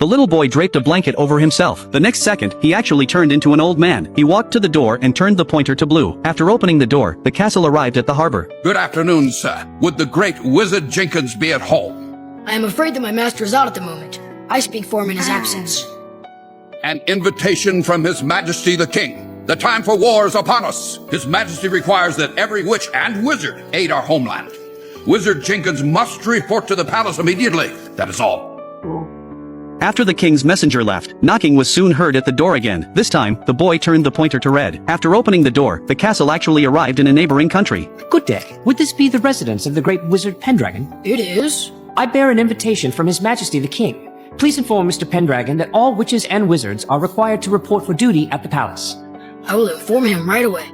The little boy draped a blanket over himself. The next second, he actually turned into an old man. He walked to the door and turned the pointer to blue. After opening the door, the castle arrived at the harbor. Good afternoon, sir. Would the great Wizard Jenkins be at home? I am afraid that my master is out at the moment. I speak for him in his absence. An invitation from His Majesty the King. The time for war is upon us. His Majesty requires that every witch and wizard aid our homeland. Wizard Jenkins must report to the palace immediately. That is all. After the king's messenger left, knocking was soon heard at the door again. This time, the boy turned the pointer to red. After opening the door, the castle actually arrived in a neighboring country. Good day. Would this be the residence of the great wizard Pendragon? It is. I bear an invitation from His Majesty the King. Please inform Mr. Pendragon that all witches and wizards are required to report for duty at the palace. I will inform him right away.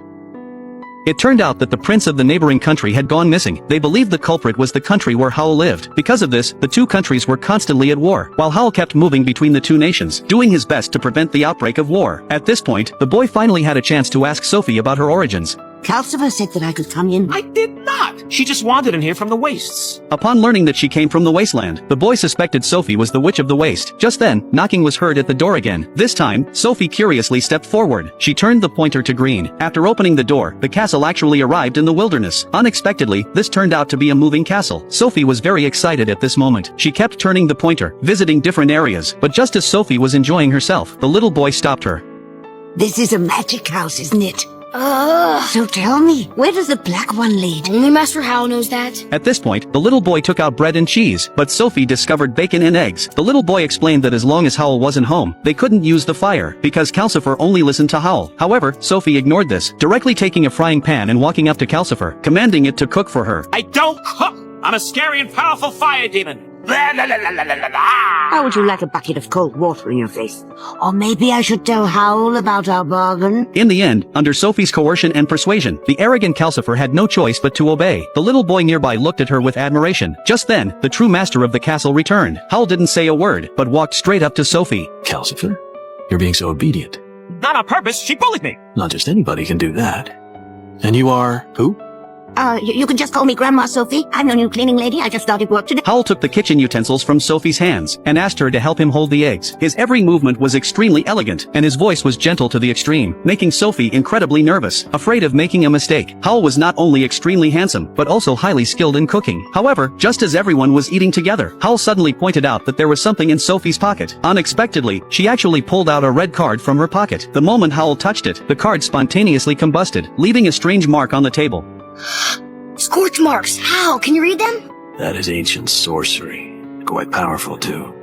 It turned out that the prince of the neighboring country had gone missing. They believed the culprit was the country where Howl lived. Because of this, the two countries were constantly at war, while Howl kept moving between the two nations, doing his best to prevent the outbreak of war. At this point, the boy finally had a chance to ask Sophie about her origins. Calcifer said that I could come in. I did not! She just wandered in here from the wastes. Upon learning that she came from the wasteland, the boy suspected Sophie was the witch of the waste. Just then, knocking was heard at the door again. This time, Sophie curiously stepped forward. She turned the pointer to green. After opening the door, the castle actually arrived in the wilderness. Unexpectedly, this turned out to be a moving castle. Sophie was very excited at this moment. She kept turning the pointer, visiting different areas. But just as Sophie was enjoying herself, the little boy stopped her. This is a magic house, isn't it? So tell me, where does the black one lead? Only Master Howl knows that. At this point, the little boy took out bread and cheese, but Sophie discovered bacon and eggs. The little boy explained that as long as Howl wasn't home, they couldn't use the fire, because Calcifer only listened to Howl. However, Sophie ignored this, directly taking a frying pan and walking up to Calcifer, commanding it to cook for her. I don't cook! I'm a scary and powerful fire demon! Blah, blah, blah, blah, blah, blah, blah. How would you like a bucket of cold water in your face? Or maybe I should tell Howl about our bargain? In the end, under Sophie's coercion and persuasion, the arrogant Calcifer had no choice but to obey. The little boy nearby looked at her with admiration. Just then, the true master of the castle returned. Howl didn't say a word, but walked straight up to Sophie. Calcifer, you're being so obedient. Not on purpose, she bullied me! Not just anybody can do that. And you are who? You can just call me Grandma Sophie. I'm your new cleaning lady. I just started work today. Howl took the kitchen utensils from Sophie's hands and asked her to help him hold the eggs. His every movement was extremely elegant, and his voice was gentle to the extreme, making Sophie incredibly nervous, afraid of making a mistake. Howl was not only extremely handsome, but also highly skilled in cooking. However, just as everyone was eating together, Howl suddenly pointed out that there was something in Sophie's pocket. Unexpectedly, she actually pulled out a red card from her pocket. The moment Howl touched it, the card spontaneously combusted, leaving a strange mark on the table. Scorch marks. How? Can you read them? That is ancient sorcery. Quite powerful, too.